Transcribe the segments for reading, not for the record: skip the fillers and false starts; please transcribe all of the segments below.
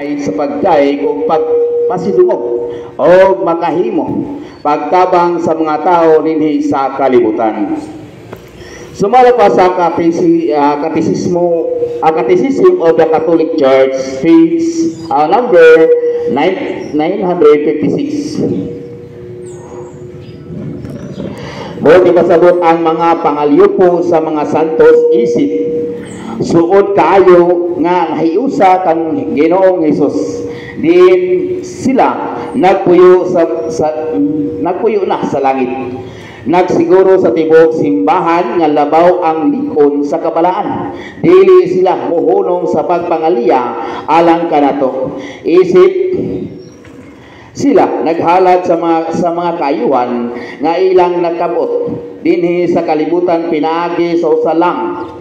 sa pagdaig o pagpasidungog o makahimo pagtabang sa mga tao dinhi sa kalibutan. Sumala pa sa Catechism of the Catholic Church, page number 956. Mo ipasabot ang mga pangalyupo sa mga santos isip suod kaayo nga nahiusa kang Ginoong Hesus. Din sila nagpuyo na sa langit. Nagsiguro sa tibok simbahan nga labaw ang likon sa kabalaan. Dili sila mohunong sa pagpangaliya alang kanato. Isip sila naghalad sa mga kayuhan nga ilang nagkabot dinhi sa kalibutan pinaagi sa usalang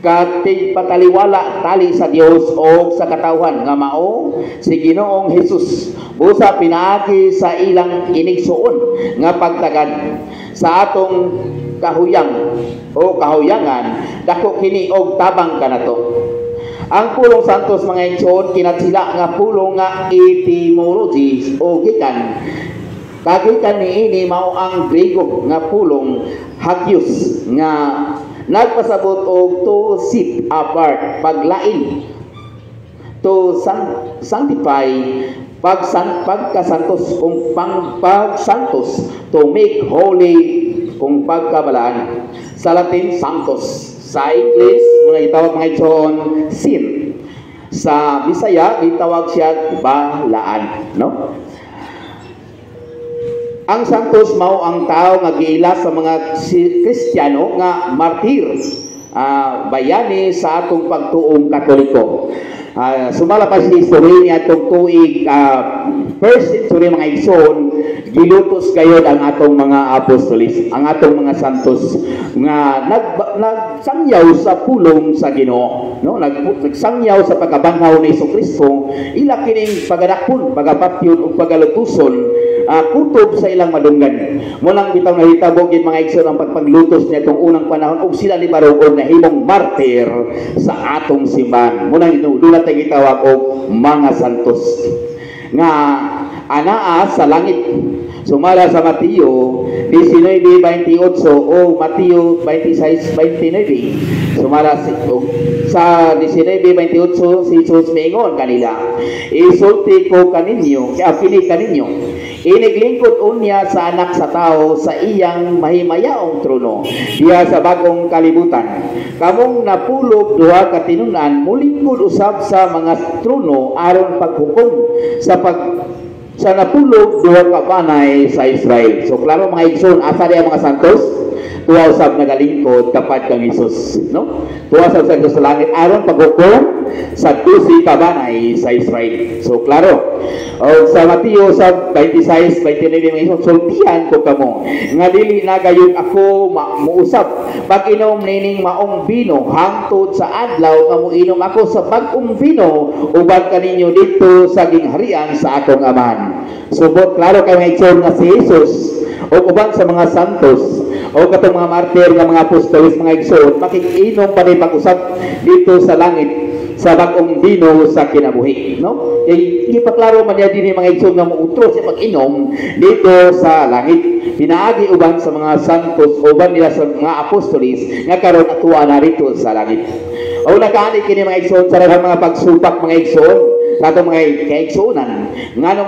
katig pataliwala tali sa Dios o sa katawhan nga mao si Ginoong Hesus. Busa pinaagi sa ilang inigsuon nga pagtagad sa atong kahuyangan dako kini og tabang kanato. Ang pulong santos mga igsoon kinatsila nga pulong nga etymology o gikan kagikan niini mao ang Grego nga pulong hagios nga nagpasabot og to set apart, paglain, to sanctify, pagkasantos, kung pagsantos, to make holy, kung pagkabalaan. Sa Latin, sanctos. Sa English, muna itawag mga itson, sin. Sa Bisaya, itawag siya balaan. No? Ang santos mao ang tao nga giila sa mga Kristiyano nga martir, bayani sa atong pagtuong Katoliko. Sumala pa si history ni atong tuig first century mga igsoon, gilutos kayo ang atong mga apostolis, ang atong mga santos nga nagsangyaw sa pulong sa Ginoo, no? Nagsangyaw sa pagkabanhaw ni Jesucristo, ila kining pagadakpon, pagapatyon ug pagalutuson kutob sa ilang madunggan. Munang bitaw nahitabog yung mga igsoon ang pagpaglutos niya itong unang panahon ug sila ni Barugon na himong martir sa atong simbahan. Munang doon natin gitawag og mga santos nga anaa sa langit. Sumala sa Mateo 19:28 o Mateo 26:29. Sumala sa 19:28 si Jesus mingon kanila, isulti ko kaninyo, kini kaninyo, iniglingkod unya sa anak sa tao sa iyang mahimayaong trono diya sa bagong kalibutan. Kamong napulog duha ka tinunan, mulingkod usab sa mga trono aron paghukom sa napulog duha ka panay sa Israel. So klaro mga igsoon, asa diya mga santos? Tuwa usab nagalingkod kapad kang Hesus, no? Tuwa usab sa sa langit aron paghukom sa 12 ka banay sa Israel. So klaro. O sa Mateo sa 26:29 mga igsoon, sultihan ko kamo nga dili na gayud ako muusab pag-inom nining maong bino hangtod sa adlaw nga moinom ako sa bag-ong bino uban kaninyo dito sa gingharian sa akong amahan. Subot klaro kay mga igsoon nga si Jesus o uban sa mga santos o katong mga martir nga mga apostolis mga igsoon makikinom pa rin pag-usap dito sa langit sa bag-ong bino sa kinabuhi, no? Ipaklaro man niya din mga igsoon nga muutro sa pag-inom dito sa langit. Pinaagi uban sa mga santos uban nila sa mga apostolis nga karon atuwa na rito sa langit. O nakaani kini mga igsoon sa mga pagsupak mga igsoon sa atong mga kaigsuunan ngano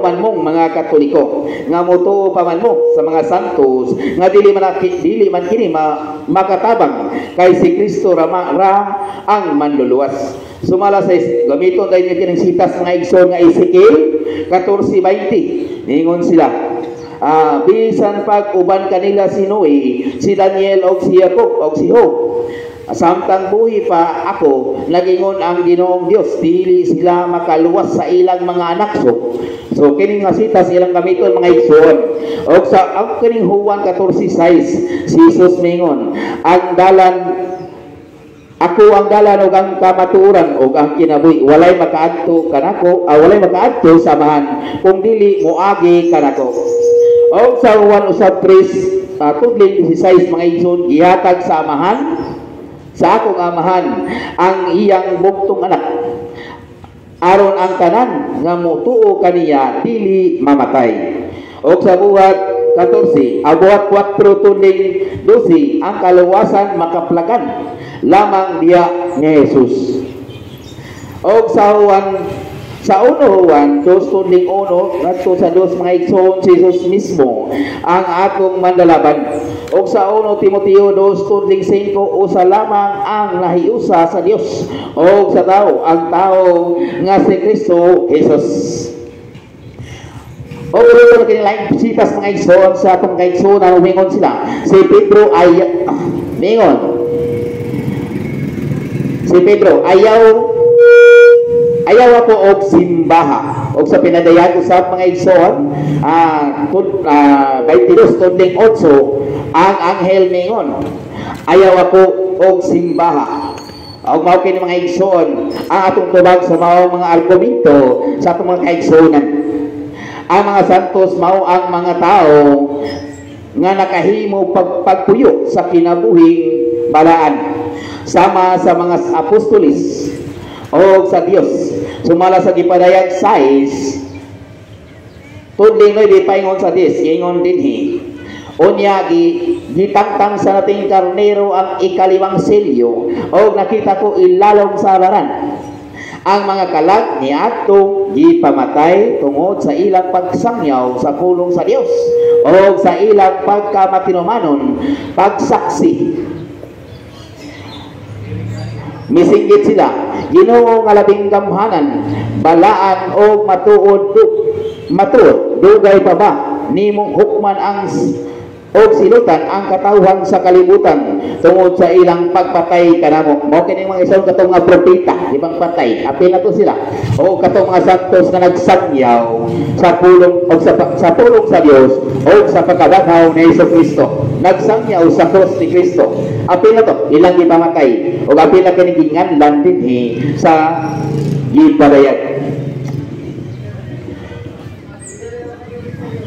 man mong mga Katoliko nga motuo pa man mo sa mga santos nga dili man kini makatabang kay si Kristo ra ang manluluwas. Sumala sa gamiton tayo kining sitas mga igsoon nga Ezekiel 14:20 ningon sila, bisan pag uban kanila si Noe, si Daniel og si Jacob og si Job, samtang buhi pa ako, nagingon ang Ginoong Dios, dili sila makaluwas sa ilang mga anak. So kining nga sitas ilang gamiton mga igsoon. Og sa kining Juan 14:6, si Jesus mingon, ako ang dalan ug ang kamatuoran ug ang kinabuhi, walay makaadto kanako, walay makaadto samahan kung dili moagi kanako. Og sa Juan 3 tudling 16 mga igsoon, gihatag sa amahan sa akong amahan ang iyang bugtong anak aron ang tanan nga motuo kaniya dili mamatay. O sa buhat 14, abuhat 4 tuling 12, ang kaluwasan makaplagan lamang diya ni Jesus. O sa Juan 2:1 ngadto sa 2 mga igsoon si Jesus mismo ang atong mandalaban. O sa 1 Timoteo 2:5 usa lamang ang nahiusa sa Dios o sa tao, ang tao nga si Kristo Jesus. O ulo kinilaing bisitas mga igsoon sa atong kaigsoon na umingon sila. Si Pedro ay mingon. Si Pedro ayaw ako og simbaha. Og sa pinadayan usab mga igsoon 22:8 ang anghel mingon, ayaw ako og simbaha. Og mao kini mga igsoon ang atong tubag sa mga argumento sa atong mga kaigsoonan. Ang mga santos mao ang mga tao nga nakahimo pagpuyo sa kinabuhing balaan sama sa mga apostolis o sa Dios. Sumala sa gipadayag 6 tudling noy di paingon sa Dios ingon dinhi unya gitangtang sa nating karnero ang ikalimang selyo o nakita ko ilalong sa alaran ang mga kalag ni atong gipamatay tungod sa ilang pagsangyaw sa pulong sa Dios o sa ilang pagkamatinumanon pagsaksi. Misinggit sila Ginoo nga labing gamhanan balaan o matuod dugay pa ba nimong hukman ang o silutan ang katawhan sa kalibutan tungod sa ilang pagpatay kanamo. Mao kini mga isang katong nga propeta ibang patay apil na to sila o katong mga santos nga nagsangyaw sa pulong o sa pulong sa Dios o sa pagkadakaw ni Jesucristo. Nagsangyaw sa cross ni Kristo. Apil na to ilang gipamatay o apil na kini ginganlan dinhi sa gipadayag.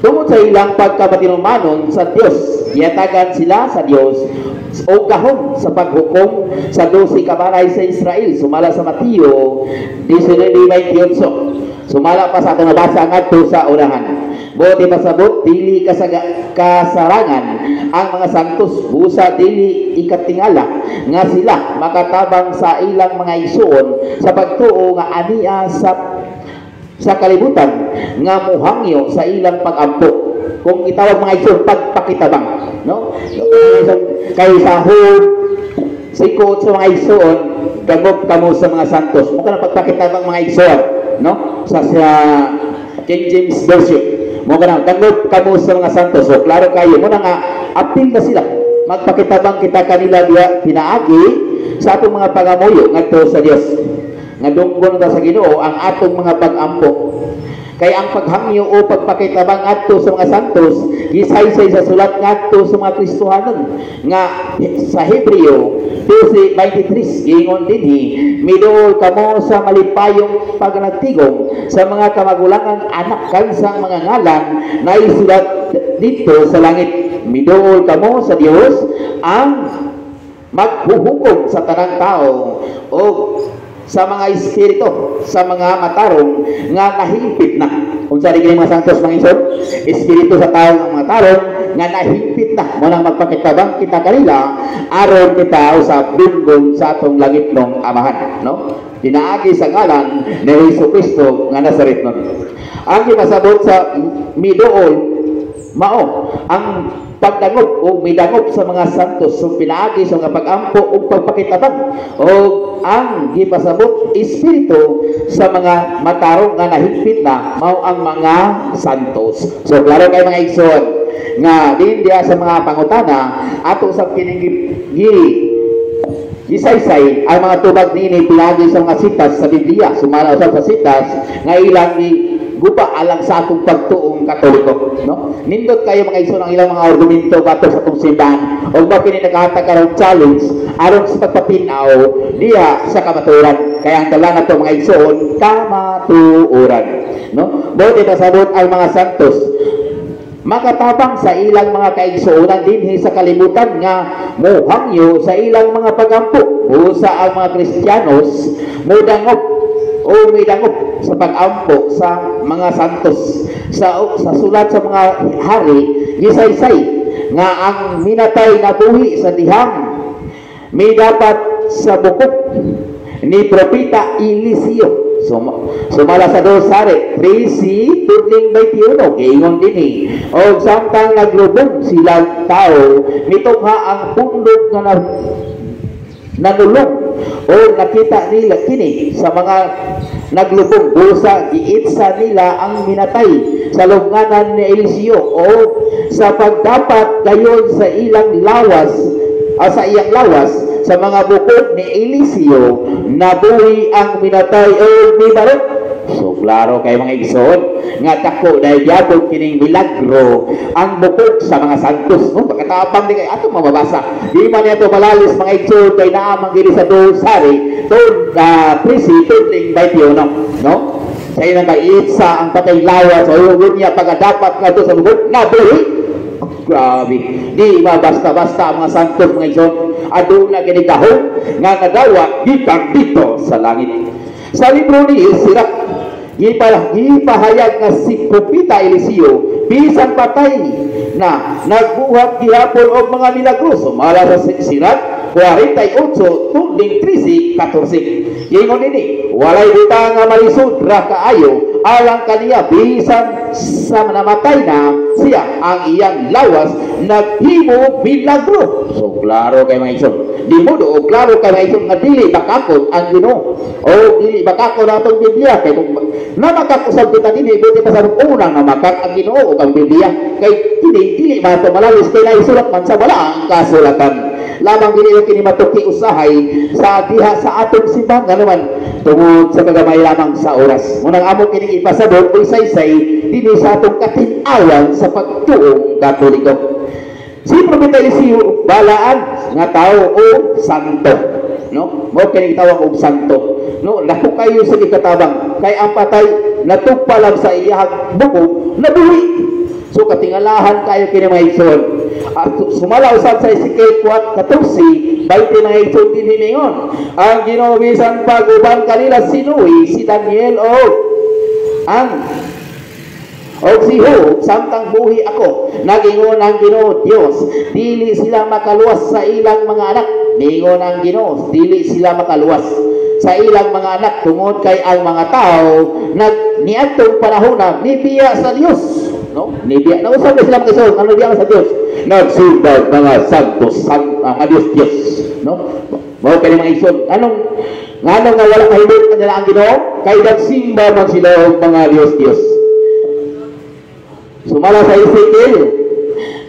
Tungod sa ilang pagkabatinumanon sa Dios, yatagan sila sa Dios o gahom sa paghukom sa 12 kabaray sa Israel. Sumala sa Mateo 19:28. Sumala pa sa atong nabasa ngadto sa unahan. Buti pasabot dili kasarangan ang mga santos busa dili ikatingala nga sila makatabang sa ilang mga igsoon sa pagtuo nga ania sa kalibutan nga muhangyo sa ilang pag-ampo. Kung itawag mga igsoon pagpakitabang, no? Kay sahod sikot sa mga igsoon dagop kamo sa mga santos. Mo kana pagpakitabang mga igsoon, no? Sa King James version. Mo kana dagop kamo sa mga santos. So klaro kayo mo na nga apil na sila. Magpakitabang kita kanila diya pinaagi sa atong mga pangamuyo ngadto sa Dios. Nga dunggon ta sa Ginoo ang atong mga pag-ampo. Kay ang paghangyo o pagpakitabang ngadto sa mga santos gisaysay sa sulat ngadto sa mga Kristohanon nga sa Hebreo 12:23 giingon dinhi miduol kamo sa malipayong pagnagtigom sa mga kamagulangang anak kansang mga ngalan na isulat dito sa langit. Miduol kamo sa Dios ang maghuhukom sa tanang tao o sa mga espiritu, sa mga matarong nga nahimpit na. Kung sa rin mga santos mga isod, espiritu sa tao ng mga tarong nga nahimpit na. Munang magpakitabang kita kanila, aron kita sa dunggon sa atong langit ng amahan. No? Dinaagi sa ngalan ni Jesucristo nga Nazaret nun. Ang ipasabot sa midool, mao, ang pagdangop o midangop sa mga santos so pinaagi sa mga pag-ampo o pagpakitabang o ang gipasabot espiritu sa mga matarong nga nahigpit na mao ang mga santos. So klaro kay mga igsoon nga din diya sa mga pangutana ato sa kining gisaysay ang mga tubag niini pinagi sa mga sitas sa Biblia. Sumala sa sitas nga ilang guba alang sa atong pagtuong Katoliko, no? Nindot kayo mga igsoon ang ilang mga argumento batok sa atong simbahan o ba kini naghatag karong challenge aron sa pagpapinaw diha sa kamatuoran. Kaya ang dala nato mga igsoon kamatuoran, no? Buti pasabot ang mga santos makatabang sa ilang mga kaigsuonan dinhi sa kalibutan nga mohangyo sa ilang mga pagampo o sa ang mga Kristiyanos modangop o midangop sa pag-ampo sa mga santos. Sa sulat sa mga hari, gisaysay nga ang minatay na buhi sa dihang may dapat sa bukok ni Propeta Eliseo. Sumala sa 2 Sari 13 tudling 21 giingon dinhi og samtang naglubong silang tao mitungha ang pundok nga nanulong o nakita nila kini sa mga naglubong busa giitsa nila ang minatay sa lubnganan ni Eliseo o sa pagdapat gayon sa ilang lawas sa iyang lawas sa mga bukod ni Eliseo nabuhi ang minatay o mibarot. So klaro kay mga igsoon nga dako dahil gyapon kining milagro ang bukod sa mga santos. No, pagkatabang di kay ato mababasa. Di man ito malalis mga igsoon kay naamang gini sa 2 Sari tod 13 tudling 21. No? Sa ilang kaitsa ang patay lawas o yun niya pagkadapat nga to sa bukod nabuhi. Grabe, di ba basta-basta ang mga santos mga igsoon aduna kini gahom nga nagawa gikan dito sa langit. Sa libro ni Sirach gipahayag nga si Propeta Eliseo bisan patay na nagbuhat gihapon og mga milagro. Sumala sa Sirach 48 tudling 13-14 ingon nini walay buta nga malisod ra kaayo alang kaniya bisan sa namatay na siya ang iyang lawas naghimo milagro. So klaro kay mga igsoon di mo do klaro kay mga igsoon nga dili bakakon ang Ginoo o dili bakakon atong Biblia kay kung namakak-usab kita dinhi buti pa sa unang namakak ang Ginoo ug ang Biblia kay dili ba ito malalis kay naisulat man sa wala ang kasulatan lamang dili kini matuki usahay sa diha sa atong simbahan nga naman tungod sa kagamay lamang sa oras munang amo kini ipasabot ug saysay dinhi sa atong katin-awan sa pagtuong Katoliko. Si Propeta Eliseo balaan nga tao o santo, no? Mo kini tawag og santo, no? Dako kayo sa ikatabang kay ang patay natugpa lang sa iyang buko nabuhi. So katingalahan kayo kini mga igsoon. Sumala usab sa Ezekiel 4:14 bayti mga igsoon din hiningon ang Ginoo bisan paguban kanila sinuwi si Daniel o ang si Job samtang buhi ako nagingon ang Ginoo Dios dili sila makaluwas sa ilang mga anak. Ningon ang Ginoo dili sila makaluwas sa ilang mga anak tungod kay ang mga tao niadtong panahon na nibiya sa Dios, no? Nibiya na usab sila magsuon ano diya sa Dios nagsumbag mga santos ang Dios, no? Mao kay mga igsoon anong nga wala kahibot kanila ang Ginoo kay nagsimba man sila og mga Dios. Sumala sa Ezekiel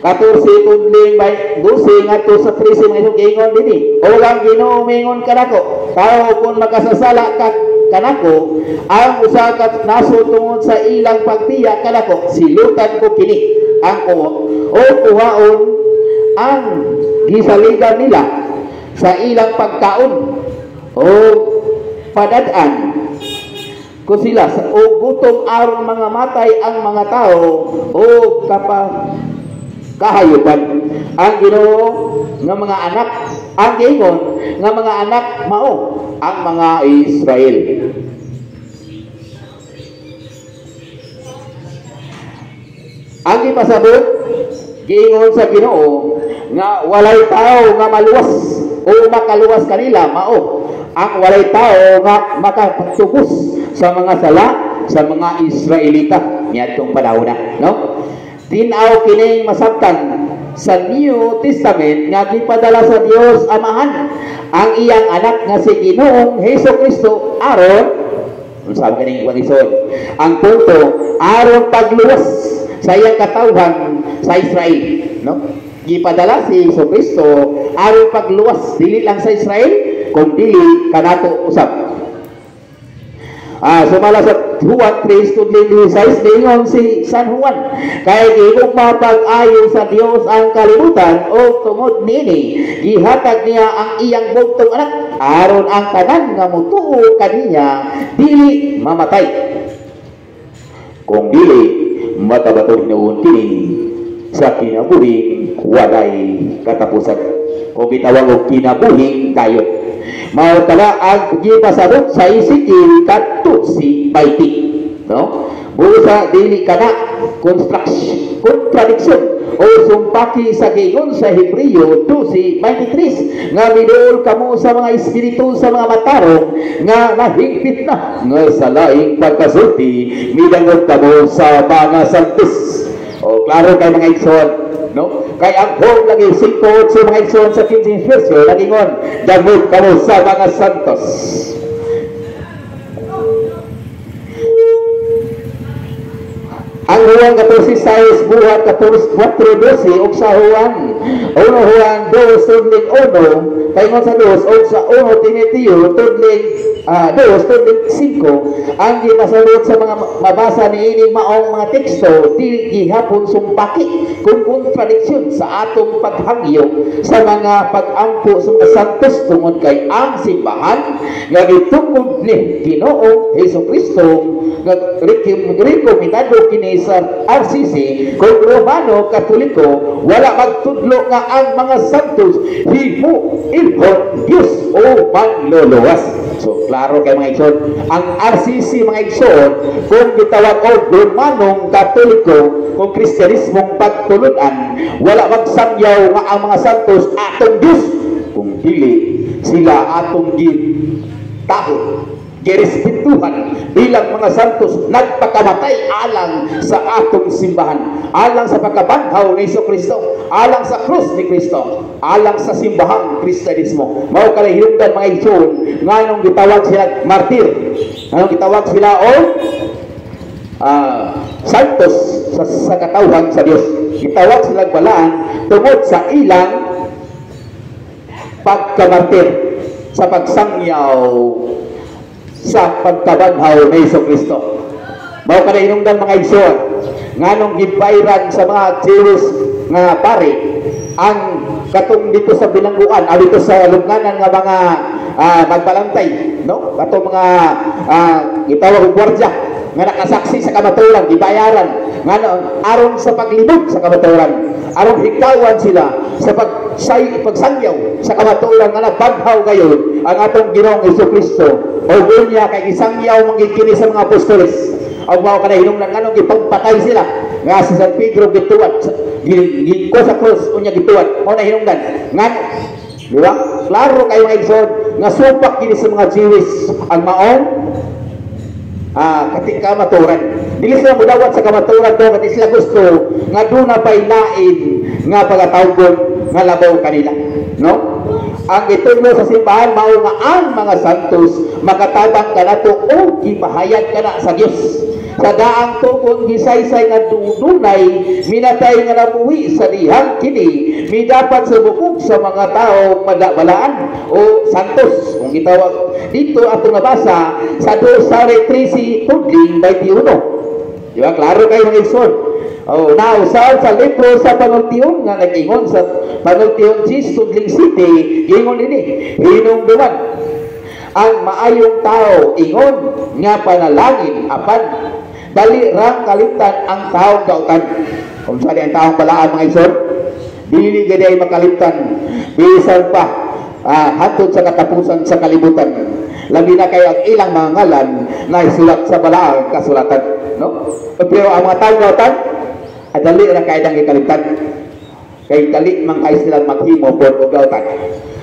14 tudling 12 ngadto sa 13 mga igsoon giingon dinhi o ang Ginoo mingon kanako tao kun makasasala ka kanako ang usa ka naso tungod sa ilang pagtiya kanako silutan ko kini ang o kuhaon ang gisaligan nila sa ilang pagkaon o padad-an ko sila o gutom aron mga matay ang mga tao o kahayupan ang Ginoo nga mga anak ang giingon nga mga anak mao ang mga Israel. Ang ipasabot giingon sa Ginoo nga walay tao nga maluwas o makaluwas kanila mao ang walay tao nga makatugos sa mga sala sa mga Israelita niadtong panahon na, no? Tinaw kining masabtan sa New Testament nga gipadala sa Dios Amahan ang iyang anak nga si Ginoong Hesukristo aron unsa kining pagison ang punto aron pagluwas sa iyang katawhan sa Israel, no? Gipadala si Hesukristo aron pagluwas dili lang sa Israel kung dili kanato usab. Sumala sa Juan 3:16 ningon si San Juan kay gihugma pag-ayo sa Dios ang kalibutan o tungod nini gihatag niya ang iyang bugtong anak aron ang tanan nga motuo kaniya dili mamatay kung dili matabaton noon kini sa kinabuhing walay katapusan o bitawag og kinabuhing kayo. Mao tala ang gipasabot sa Ezekiel kadto si Baiti, no? Busa dili kana contradiction o sumpaki sa giingon sa Hebreo 2:23 nga miduol kamo sa mga espiritu sa mga matarong nga nahigpit na nga sa laing pagkasulti midangot kamo sa mga santos. O klaro kay mga igsoon, no? Kay ang Paul lagi singkot sa mga igsoon sa 15 verse nagingon damot kamo sa mga santos. Ang Juan 14:6 buhat 4:12 ug sa Juan 2:1 paingon sa 2 ug sa 1 Timoteo 2:5 ang gipasalot sa mga mabasa niining maong mga teksto dili gihapon sumpaki kung kontradiksyon sa atong paghangyo sa mga pag-ampo sa mga santos tungod kay ang simbahan nga gitungod ni Ginoo Hesukristo nga rekomendado kini sa RCC kung Romano Katoliko wala magtudlo nga ang mga santos himo ilhon Dios o manluluwas. So klaro kay mga igsoon ang RCC mga igsoon kung gitawag og Romanong Katoliko kung Kristyanismong pagtuludan wala magsangyaw nga ang mga santos atong Dios kung dili sila atong gitahon girespetuhan bilang mga santos nagpakamatay alang sa atong simbahan, alang sa pagkabanhaw ni Jesucristo, alang sa krus ni Kristo, alang sa simbahang Kristyanismo. Mao kalahiyungdan mga igsoon nganong gitawag sila martir, nganong gitawag sila o santos sa katawhan sa Dios. Gitawag sila balaan tungod sa ilang pagkamartir sa pagsangyaw sa pagkabanhaw ni Jesucristo. Mao kada hinungdan mga igsoon nganong gibayran sa mga Jewish nga pare ang katong dito sa bilangguan dito sa lubnganan nga mga magbalantay, no? Katong mga gitawag og gwardiya nga nakasaksi sa kamatuoran gibayaran ngano aron sa paglibot sa kamatuoran, aron hikawan sila sa pagsangyaw sa kamatuoran nga nagbanhaw gayon ang atong Ginoong Jesucristo. O gunya kay isangyaw manggid kini sa mga apostoles. Ang mao kada hinungdan nganong gipagpatay sila nga si San Pedro gituwat giko sa krus unya gituwat. Mao na hinungdan ngan di ba? Klaro kayo mga igsoon nga supak kini sa mga Jewish ang maong kamaturan. Dili sila mudawat sa kamaturan do kasi sila gusto nga doon na pay lain nga pagatawgon nga labaw kanila, no? Ang itudlo sa simbahan mao nga ang mga santos makatabang kanato o gipahayag kana sa Dios. Sa daang tugon gisaysay nga dunay minatay nga nabuhi sa dihang kini midapat sa bukog sa mga tao madabalaan o santos kung gitawag dito ato nabasa sa 2 13 tudling 21. Di ba klaro kayo mga igsoon? Nausaw sa libro sa panultiyon nga nag-ingon sa panultiyon 6 tudling city ingon ini hinungduman ang maayong tao ingon nga panalangin apan dali rang kalimtan ang taong kautan. Kung saan ang taong balaan mga igsoon dili gaday makalimtan bisan pa hantod sa katapusan sa kalibutan labi na kayo ang ilang mga ngalan na isulat sa balaang kasulatan, no? Pero ang mga taong kautan dali ra kay dang ikalimtan kay dali man kay sila maghimo pod og gawtan.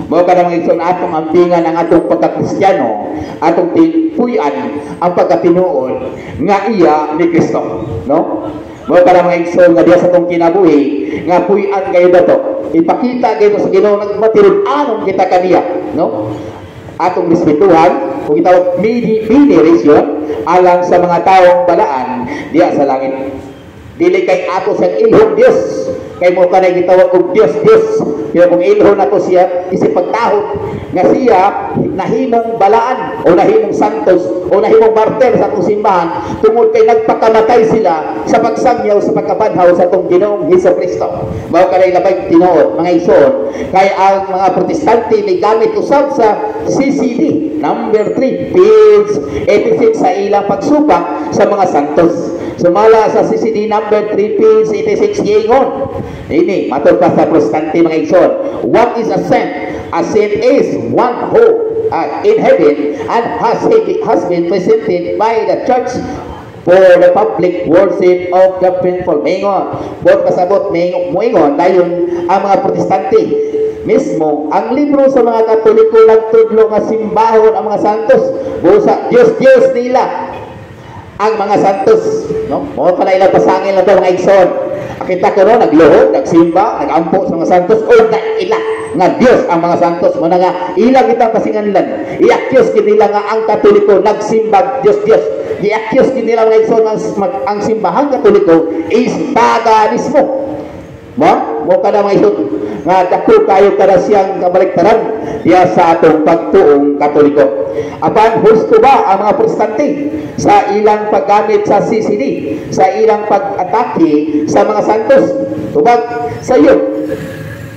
Mao kada mga igsoon atong ampingan ang atong pagka-Kristiyano, atong puy-an ang pagkatinuod nga iya ni Kristo, no? Mao kada mga igsoon nga diya sa tong kinabuhi nga puy-an kayo dato ipakita kayo sa Ginoo nagmatirud-anon kita kaniya, no? Atong respetuhan kung gitawag veneration alang sa mga taong balaan diya sa langit. Dili kay ato sa ilhon Dios kay mo kanay gitawag og Dios pero kung ilhon nato siya isip pagtahod nga siya nahimong balaan o nahimong santos o nahimong martir sa atong simbahan tungod kay nagpakamatay sila sa pagsangyaw sa pagkabanhaw sa atong Ginoong Hesukristo. Mao kanay labay tinuod mga igsoon kay ang mga protestante may gamit usab sa CCD number 3 page 86 sa ilang pagsupak sa mga santos. Sumala sa CCD number 3 page 86 giingon ini matod pa sa protestante mga igsoon, what is a saint? A saint is one who in heaven and has been presented by the church for the public worship of the faithful. Maingon, bot kasabot maingon dayon ang mga protestante mismo ang libro sa mga Katoliko nagtudlo nga simbahon ang mga santos busa Dios nila ang mga santos, no? Mo pala ilang pasangil na to mga igsoon. Kita ko no, nagluhod, nagsimba, nagampo sa mga santos o naila nga Dios ang mga santos mo na nga ilang kitang kasinganlan iakyos kinila nga ang Katoliko nagsimba Dios iakyos kinila mga igsoon ang simbahang Katoliko is paganismo. Mo kada mga igsoon nga dako kayo kada siyang kabaliktaran diya sa atong pagtuong Katoliko. Apan husto ba ang mga protestante sa ilang paggamit sa CCD, sa ilang pag-atake sa mga santos? Tubag sayop.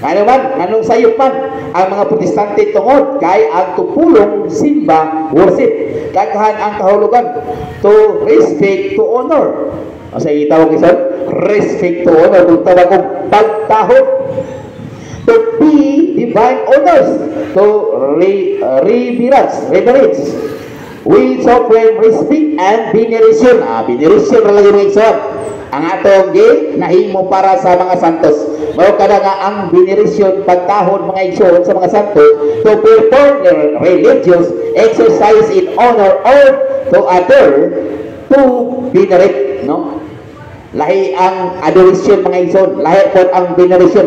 Anong sayop man ang mga protestante tungod kay ang tupulong simba worship. Daghan ang kahulugan to respect, to honor. Sa itawag isang respect to honor kung tawag kong pagtahod. To be divine honors, to reverence, with sovereign respect and veneration. Veneration na lagi mga igsoon. Ang atong nahimo para sa mga santos. Mao kada nga ang veneration pagtahon mga igsoon sa mga santos to perform their religious exercise in honor or to other to venerate, no? Lahi ang adoration mga igsoon, lahi po ang veneration.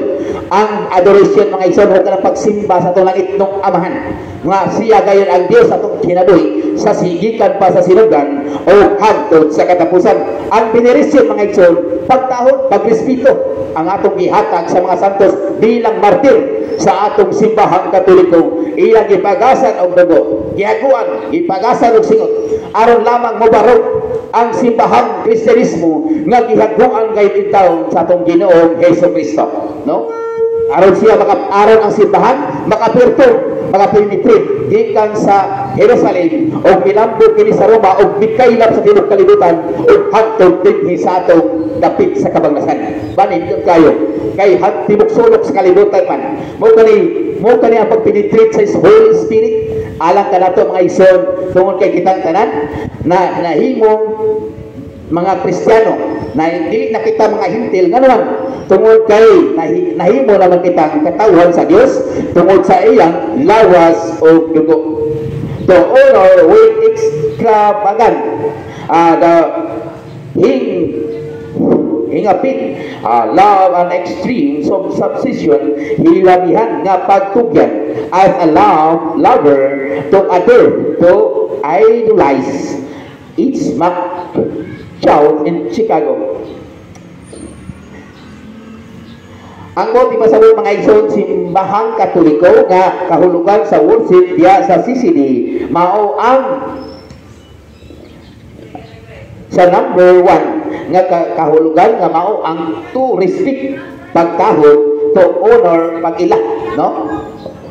Ang adoration mga igsoon huwag ka ng pagsimba sa itong langit ng amahan nga siya gayon ang Diyos atong kinabuhi sa sigikan pa sa sinugan o hangtod sa katapusan. Ang veneration mga igsoon, pagtahon, pagrespeto ang atong gihatag sa mga santos bilang martir sa atong simbahang Katoliko. Ilang ipagasan og dugo, gihaguan, ipagasan og singot aron lamang mobarog ang simbahang Kristiyanismo nga gihaguan kay bitaw sa atong Ginoong Hesukristo, no? Aron siya aron ang simbahan makapenetrate gikan sa Jerusalem o milambot kini sa Roma o mikaylap sa tibuok kalibutan o hangtod dinhi sa atong dapit sa kabanglasan. Banin kayo kay tibok sulok sa kalibutan man. Mo kani ang pagpenetrate sa Holy Spirit alang kanato mga igsoon tungod kay kitang tanan na nahimong mga Kristiyano na hindi na kita mga hintil nga naman tungod kay nahimo naman kitang katawhan sa Dios tungod sa iyang lawas o dugo. To honor with extravagant the hingapit love and extreme substitution hilamihan nga pagtugyan as a lover to other to idolize. It's Mac Chow in Chicago. Ang mo pasabot mga igsoon simbahang Katoliko nga kahulugan sa worship diya sa CCD mao ang sa number 1 nga kahulugan nga mao ang to respect, pagtahod, to honor, pag-ila, no?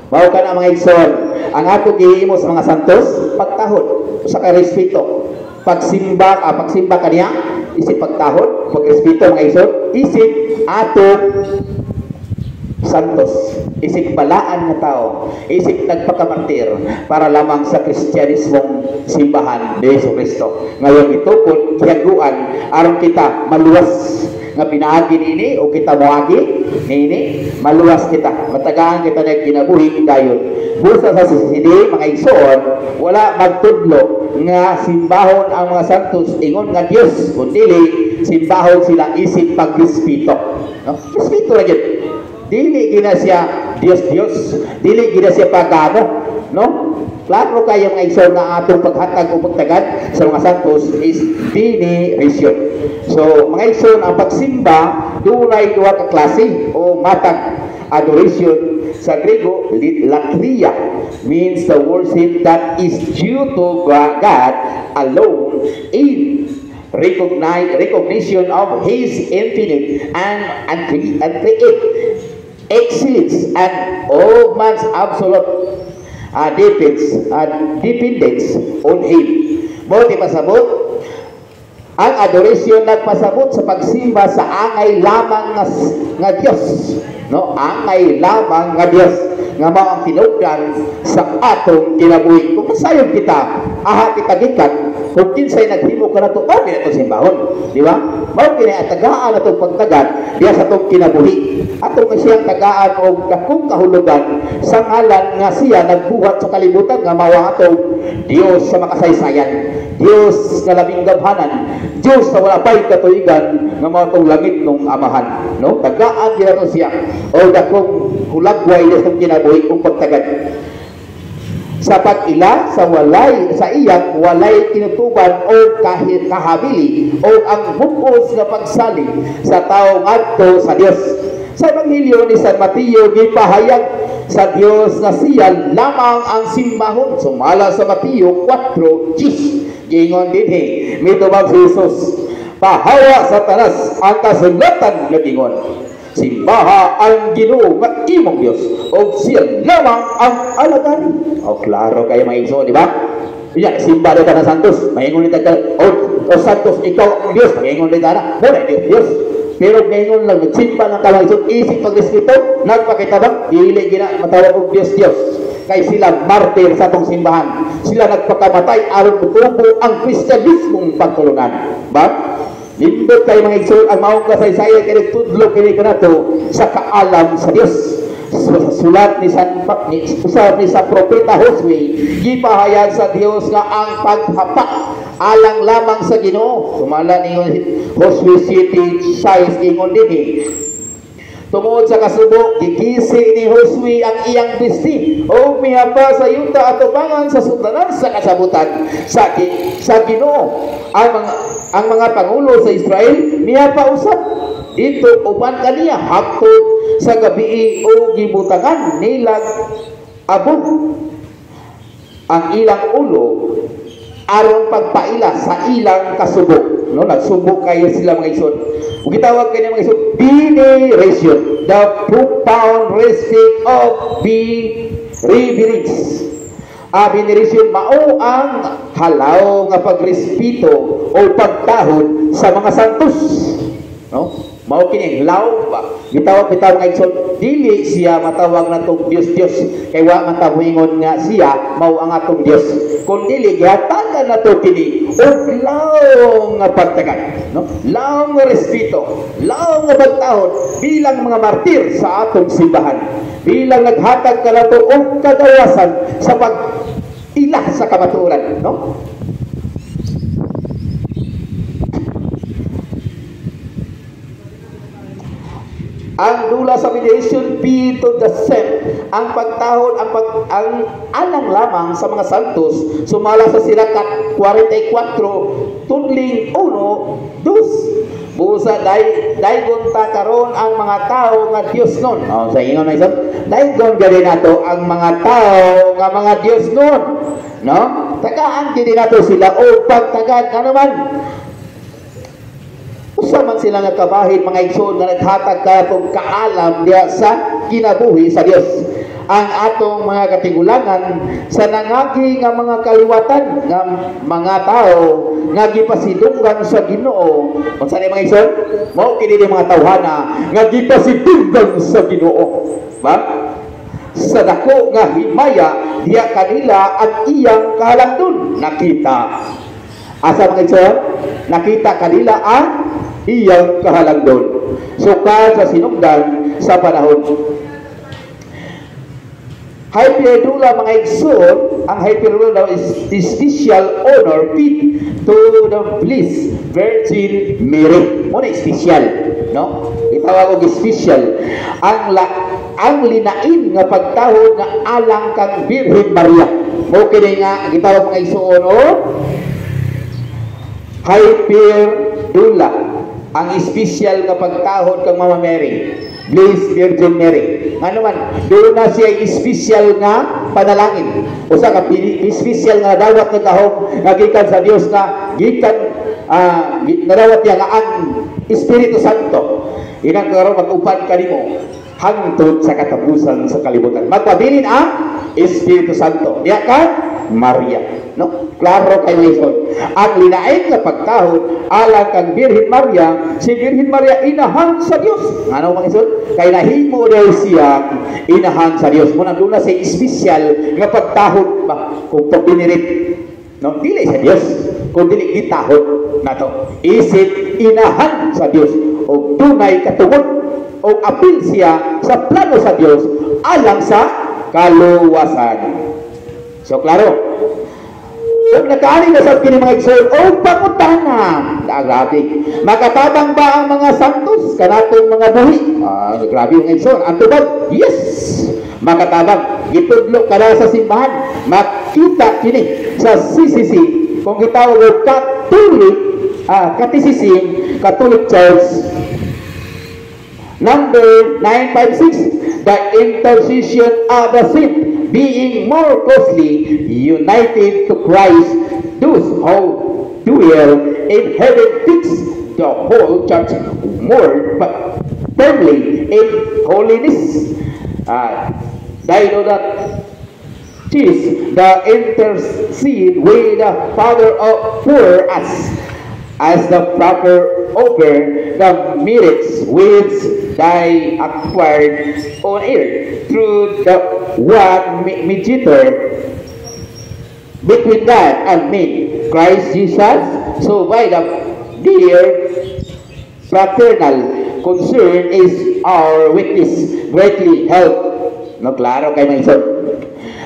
Mao kana mga igsoon ang ato gihimo sa mga santos pagtahod sa respeto, pagsimba kaniya isip pagtahod, pagrespeto mga igsoon isip ato santos, isip balaan na tao, isip nagpakamartir para lamang sa Kristyanismong simbahan ni Jesucristo. Ngayon itukod, kiyaguan, aron kita maluwas nga pinaagi nini o kita moagi nini, maluwas kita, matagaan kita na kinabuhi dayon. Busa sa CCD, mga igsoon, wala magtudlo nga simbahon ang mga santos ingon nga Dios, kundi simbahon silang isip pagrespeto. No? Respeto na yun. Dili gina siya Dios, dili gina siya pagano, no? Klaro kayo mga igsoon na atong paghatag o pagtagad sa mga santos is veneration. So, mga igsoon, ang pagsimba dunay duha ka klase o matag. Adoration sa Grego, latria, means the worship that is due to God alone in recognition of His infinite and create excellence and all man's absolute dependence on Him. Mo di pasabot ang adoration nagpasabot sa pagsimba sa angay lamang nga Dios, no? Angay lamang nga Dios. nga mao ang tinugdan sa atong kinabuhi. Kung masayon kita, aha kita gikan, kung kinsay naghimo ka na ito, mao kini itong simbahon. Di ba? Mao kini ang tagaan na itong pagtagad diya sa itong kinabuhi. Atong siyang tagaan o dakong kahulugan sa ngalan nga siya nagbuhat sa kalibutan nga mao ang atong Dios sa makasaysayan, Dios nga labing gabhanan, Dios sa wala pay katuigan nga mao tong langit nung amahan, no? Tagaan gyud siya o dakong hulagway sa itong kinabuhi ug pagtagad. Sa pag-ila sa iyang walay tinutuban o kahabili o ang bukos nga pagsalig sa tao ngadto sa Dios. Sa Ebanghelyo ni San Mateo gipahayag sa Dios nga siya lamang ang simbahon. Sumala sa Mateo 4:10. Gingon dinhi mitubag si Jesus, pahawa sa tanas ang kasulatan nga gingon, simbaha ang Ginoo nga imong Dios o siya lamang ang alagari. O klaro kayo mga igsoon, di ba? Iya, simba dito na Santos, maingon dito ka, o Santos, ikaw ang Diyos, maingon dito na, muna Diyos. Pero ngayon lang, nagsimba ng kalangitod, isip pag-respeto, nagpakitabang, dili gina matawag og Diyos. Kay sila martir sa itong simbahan. Sila nagpakamatay aron mutubo ang Kristyanismong pagtulungan. Ba? Lindot kayo mga igsoon, ang maong kasaysayan kini tudlo kini kanato sa kaalam sa Dios. Sulat ni San Propeta Josue, gipahayag sa Dios nga ang paghapak alang lamang sa Ginoo. Sumala ni Josue 7:6 ingon dinhi, tungod sa kasubo, gikisi ni Josue ang iyang bisti o mihapa sa yuta at ubangan sa sutanan sa kasabutan sa Ginoo. Ang mga pangulo sa Israel mihapa usab dito uban kaniya hapon sa gabi o gibutangan nilang abog ang ilang ulo aron pagpaila sa ilang kasubo. No, nagsubok kayo sila mga igsoon. Ug gitawag kani mga igsoon veneration, the profound respect of reverence. Veneration mao ang halaw nga pagrespeto o pagtahon sa mga santos. No? Mao kini law ba? Bitawag nga igsoon, dili siya matawag natong Dios kay wa man ta moingon nga siya mao ang atong Dios. Kun dili gihatagan nato kini og law nga pagtagad, no? Law nga respeto, law nga pagtahon bilang mga martir sa atong simbahan. Bilang naghatag ka nato og kagawasan sa pag-ila sa kamatuoran, no? Ang dula sa mediation be to the same. Ang pagtahon, ang alang lamang sa mga santos, sumala sa Sirakat 44, tudling 1, 2. Busa daygon ta karon ang mga tao nga Dios nun. Sa ingon na isang, daygon gani nato ang mga tao nga mga Dios nun. No? Tagaan gani nato sila o pagtagad ka naman. Usa man sila nga kabahin mga igsoon nga naghatag katong kaalam diya sa kinabuhi sa Dios. Ang atong mga katigulangan sa nangagi nga mga kaliwatan nga mga tao nga gipasidunggan sa Ginoo. Unsa ni mga igsoon? Mao kini mga tawhana nga gipasidunggan sa Ginoo. Ba? Sa dako nga himaya diya kanila ang iyang kahalangdon nakita. Asa mga igsoon? Nakita kanila ang iyang kahalangdon. Sukad sa sinugdan sa panahon. Hyperdula mga igsoon, ang hyperdula is special honor paid to the bliss Virgin Mary. Muna special, no? Itawag og special. Ang linain nga pagtahod nga alang kang Virgin Maria. Mo kini nga gitawag mga igsoon o hyperdula. Ang special nga pagtahod kang Mama Mary, Blessed Virgin Mary. Ano man, doon na siya special nga panalangin. Usa ka special nga dawat nga kahog nga gikan sa Dios nga gikan nadawat niya nga ang Espiritu Santo. Inang karon mag-upan kanimo hangtod sa katapusan sa kalibutan. Magpabilin ang Espiritu Santo. Diya ka, Maria. No? Klaro kayo ison. Ang linaing na pagkahon, alang kang Birhen Maria, si Birhen Maria inahan sa Dios. Ano mga ison? Kay nahimo daw siya inahan sa Dios. Muna doon na sa espesyal nga pagtahon ba? Kung pagbinirit. No? Dili sa Dios. Kung dili gitahon na to. Isip inahan sa Dios. O tunay katungod. O apil siya sa plano sa Dios alang sa kaluwasan. So, klaro. Kung nagkaanin na sa kini mga igsoon, o pangutana. Grabe. Makatabang ba ang mga santos kanatong mga buhi? Grabe yung igsoon. Ang tubag, yes. Makatabang. Gitudlo ka na sa simbahan. Makita kini sa CCC. Kung gitawag o Catholic, Catechism, Catholic Church, number 956, the intercession of the saint being more closely united to Christ, those who dwell in heaven fix the whole church more firmly in holiness. They know that Jesus, the intercede with the Father for us, as the proper offer the merits which thy acquired on earth through the one mediator between God and men, Christ Jesus. So by the dear fraternal concern is our witness greatly help. No, klaro kay mga ison.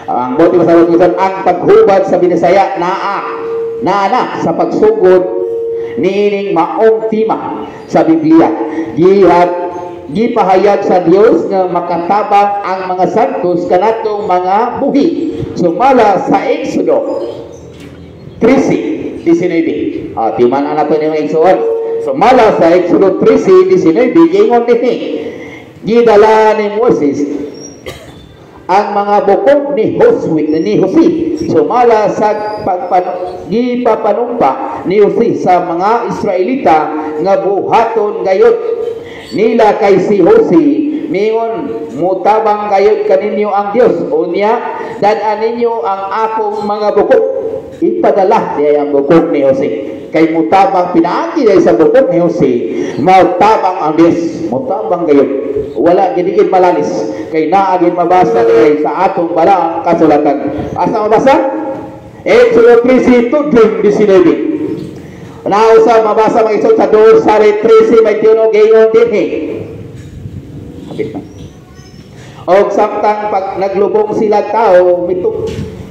Ang motibo sa mga ang paghubad sa Binisaya naa sa pagsugod niining maong tima sa Biblia. Gipahayag sa Dios nga makatabang ang mga santos kanatong mga buhi. Sumala sa Exodo 13:19. Timan ang nato ni mga igsoon. Sumala sa Exodo 13:19, gingon dinhi, gidala ni Moses ang mga bukog ni Jose. Sumala sa gipapanumpa ni Jose sa mga Israelita nga buhaton gayud nila kay si Jose, mingon mutabang gayud kaninyo ang Dios, unya dan ninyo ang akong mga bukog. Ipadala diay ang bukog ni Jose. Kay mutabang pinaagi diay sa bukog ni Jose, mutabang ang Dios, mutabang gayud. Wala gidigid malalis kay naagin mabasa diay sa atong balaang kasulatan. Asa mabasa? Exodo 13:19. Nausa mabasa mga isod sa 2 Sari 13:21 gayon dinhi. Og samtang pag naglubong sila tao,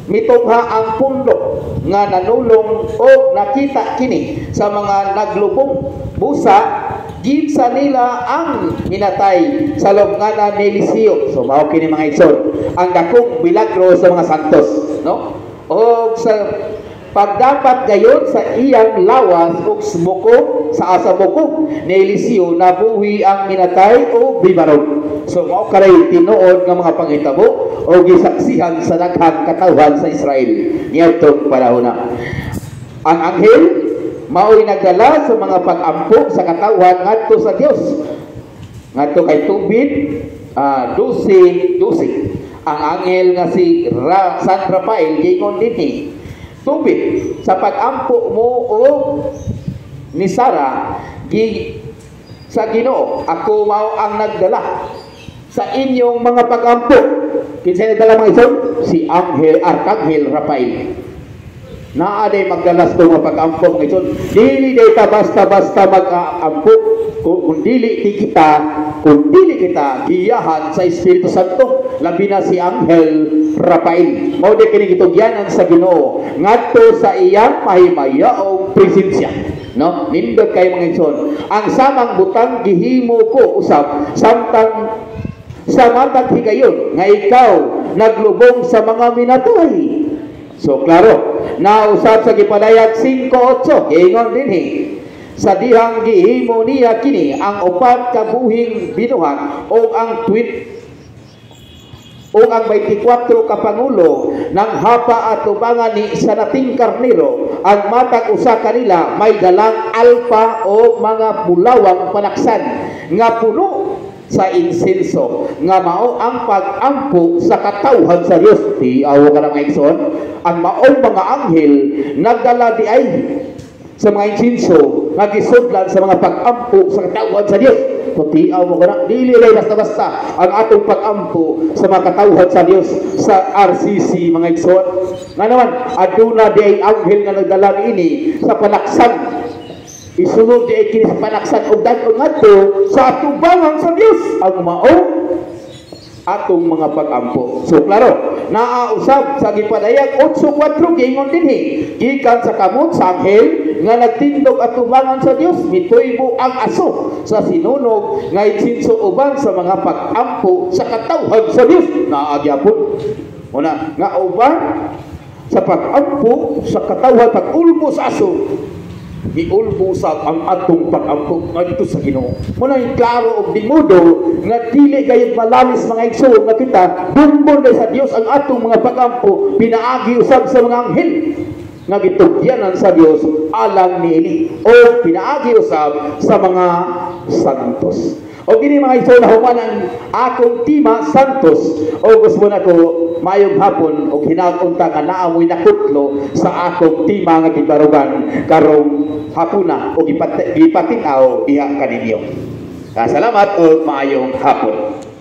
mitugha ang pundok nga nanulong o nakita kini sa mga naglubong busa, ginsa nila ang hinatay sa lubnganan ni Eliseo. So mao kini mga igsoon ang dakong milagro sa mga santos, no? O sa pagdapat gayon sa iyang lawas ug buko sa asabukog ni Eliseo nabuhi ang minatay o bibarog. So mao karay tinuod nga mga panghitabo o gisaksihan sa daghang katawhan sa Israel niadtong panahon na. Ang anghel mao'y nagdala sa mga pag-ampo sa katawhan ngadto sa Dios, ngadto kay tubig 12. Ang anghel nga si San Rafael gingon dinhi, tubig sa pag-ampo mo o ni Sara sa Ginoo, ako mao ang nagdala sa inyong mga pag-ampo. Kinsa nagdala mga igsoon? Si Arkanghel Rafael. Naaday magdalas ko mga pag-ampo mga igsoon. Dili day ta basta-basta mag-ampo kung dili kita giyahan sa Espiritu Santo, labi na si Anghel Rafael. Mao di kini gitugyanan sa Ginoo ngadto sa iyang mahimayaong presensya, no? Nindot kay mga igsoon. Ang samang butang gihimo ko usab samtang sa matag higayon nga ikaw naglubong sa mga minatay. So klaro, nausab sa gipadayag 5:8 ingon dinhi, sa dihang gihimo niya kini ang upat ka buhing binuhat o ang o ang 24 ka pangulo ng hapa at tubangan ni Sanating Karnero, ang matag usa kanila may dalang alpa o mga bulawang panaksan nga puno sa insenso nga mao ang pag-ampo sa katawhan sa Dios. Tiaw ka na maigsoon, ang maong mga anghel nagdala di ay sa mga insenso nga gisudlan sa mga pag-ampo sa katawhan sa Dios. Tiaw mo kana, dili lay basta-basta ang atong pag-ampo sa mga katawhan sa Dios sa RCC mga igsoon. Nga naman aduna di ay anghel nga nagdala ini sa panaksan. Isunod di ay kini sa panaksan og dayon ngadto sa atubangan sa Dios ang mao atong mga pag-ampo. So klaro, naausab sa gipadayag 8:4 gingon dinhi gikan sa kamot sa anghel nga nagtindog atubangan sa Dios, mituybo ang aso sa sinunog nga itsinso uban sa mga pag-ampo sa katawhan sa Dios. Naagyapon una nga uban sa pag-ampo sa katawhan, pag-ulbo sa aso giulbo sa ang atong pag-ampo ngadto sa Ginoo. Muna yung klaro og dimudo nga dili gayud malalis mga igsoon nga kita bumbon sa Dios ang atong mga pag-ampo, pinaagi usab sa mga anghel nga gitugyanan sa Dios alang niini o pinaagi usab sa mga santos. O gini mga igsoon na human ang akong tema Santos, o gusto na ko mayong hapon o hinagunta nga naamoy nakutlo sa akong tema nga gibarugan karong hapuna o gipatinaw diha kaninyo. Salamat o maayong hapon.